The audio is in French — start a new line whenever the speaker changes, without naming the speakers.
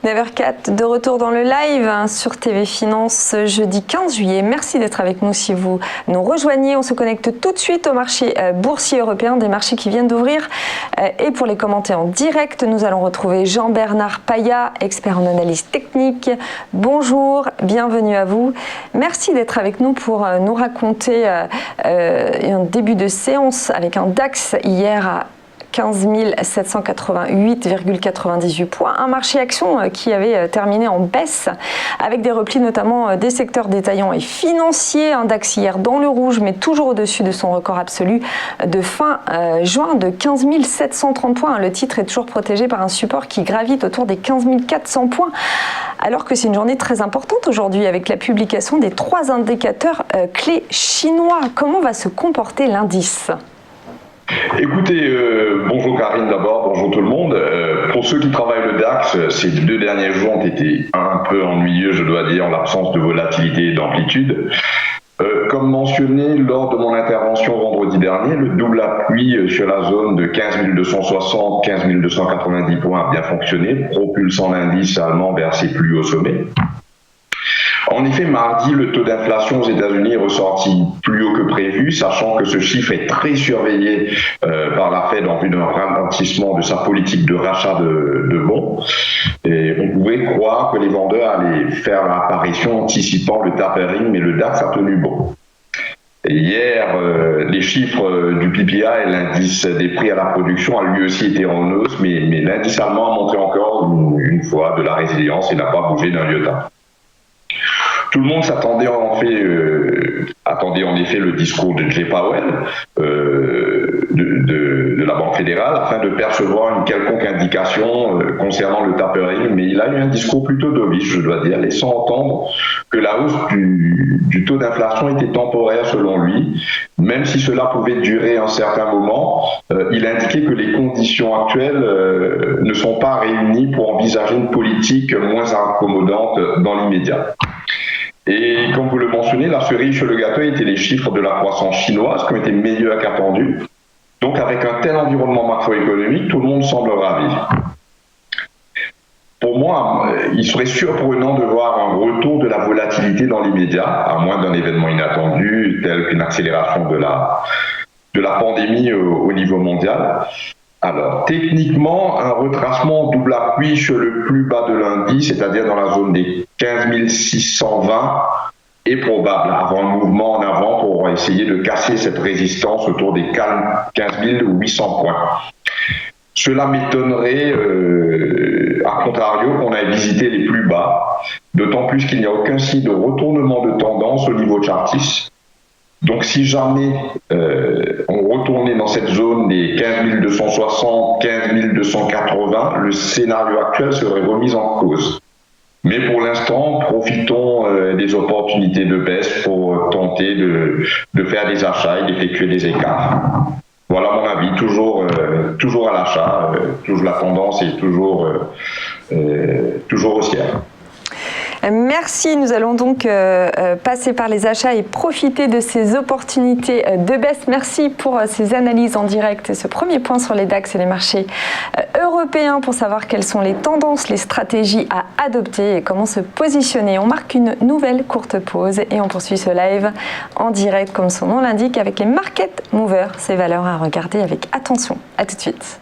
9h04, de retour dans le live sur TV Finance jeudi 15 juillet. Merci d'être avec nous si vous nous rejoignez. On se connecte tout de suite au marché boursier européen, des marchés qui viennent d'ouvrir. Et pour les commenter en direct, nous allons retrouver Jean-Bernard Paya, expert en analyse technique. Bonjour, bienvenue à vous. Merci d'être avec nous pour nous raconter un début de séance avec un DAX hier à 15 788,98 points. Un marché action qui avait terminé en baisse avec des replis notamment des secteurs détaillants et financiers. Un DAX hier dans le rouge mais toujours au-dessus de son record absolu de fin juin de 15 730 points. Le titre est toujours protégé par un support qui gravite autour des 15 400 points alors que c'est une journée très importante aujourd'hui avec la publication des 3 indicateurs clés chinois. Comment va se comporter l'indice ?
Écoutez, bonjour Karine d'abord, bonjour tout le monde. Pour ceux qui travaillent le DAX, ces 2 derniers jours ont été un peu ennuyeux, je dois dire, en l'absence de volatilité et d'amplitude. Comme mentionné lors de mon intervention vendredi dernier, le double appui sur la zone de 15 260, 15 290 points a bien fonctionné, propulsant l'indice allemand vers ses plus hauts sommets. En effet, mardi, le taux d'inflation aux États-Unis est ressorti plus haut que prévu, sachant que ce chiffre est très surveillé par la Fed en vue d'un ralentissement de sa politique de rachat de bons. Et on pouvait croire que les vendeurs allaient faire l'apparition anticipant le tapering, mais le DAX a tenu bon. Et hier, les chiffres du PPI, l'indice des prix à la production, a lui aussi été en hausse, mais l'indice allemand a montré encore une fois de la résilience et n'a pas bougé d'un iota. Tout le monde s'attendait attendait en effet le discours de Jay Powell de la Banque fédérale afin de percevoir une quelconque indication concernant le tapering, mais il a eu un discours plutôt dovish, je dois dire, laissant entendre que la hausse du taux d'inflation était temporaire selon lui, même si cela pouvait durer un certain moment. Il indiquait que les conditions actuelles ne sont pas réunies pour envisager une politique moins accommodante dans l'immédiat. Et comme vous le mentionnez, la cerise sur le gâteau étaient les chiffres de la croissance chinoise qui ont été meilleurs qu'attendus. Donc avec un tel environnement macroéconomique, tout le monde semble ravi. Pour moi, il serait surprenant de voir un retour de la volatilité dans l'immédiat, à moins d'un événement inattendu, tel qu'une accélération de la pandémie au niveau mondial. Alors, techniquement, un retracement double appui sur le plus bas de l'indice, c'est-à-dire dans la zone des 15 620, est probable, avant un mouvement en avant pour essayer de casser cette résistance autour des 15 800 points. Cela m'étonnerait, à contrario, qu'on ait visité les plus bas, d'autant plus qu'il n'y a aucun signe de retournement de tendance au niveau chartiste. Donc si jamais on retournait dans cette zone des 15 260, 15 280, le scénario actuel serait remis en cause. Mais pour l'instant, profitons des opportunités de baisse pour tenter de faire des achats et d'effectuer des écarts. Voilà mon avis, toujours à l'achat, toujours la tendance est toujours haussière.
Merci, nous allons donc passer par les achats et profiter de ces opportunités de baisse. Merci pour ces analyses en direct et ce premier point sur les DAX et les marchés européens pour savoir quelles sont les tendances, les stratégies à adopter et comment se positionner. On marque une nouvelle courte pause et on poursuit ce live en direct comme son nom l'indique avec les market movers, ces valeurs à regarder avec attention. À tout de suite.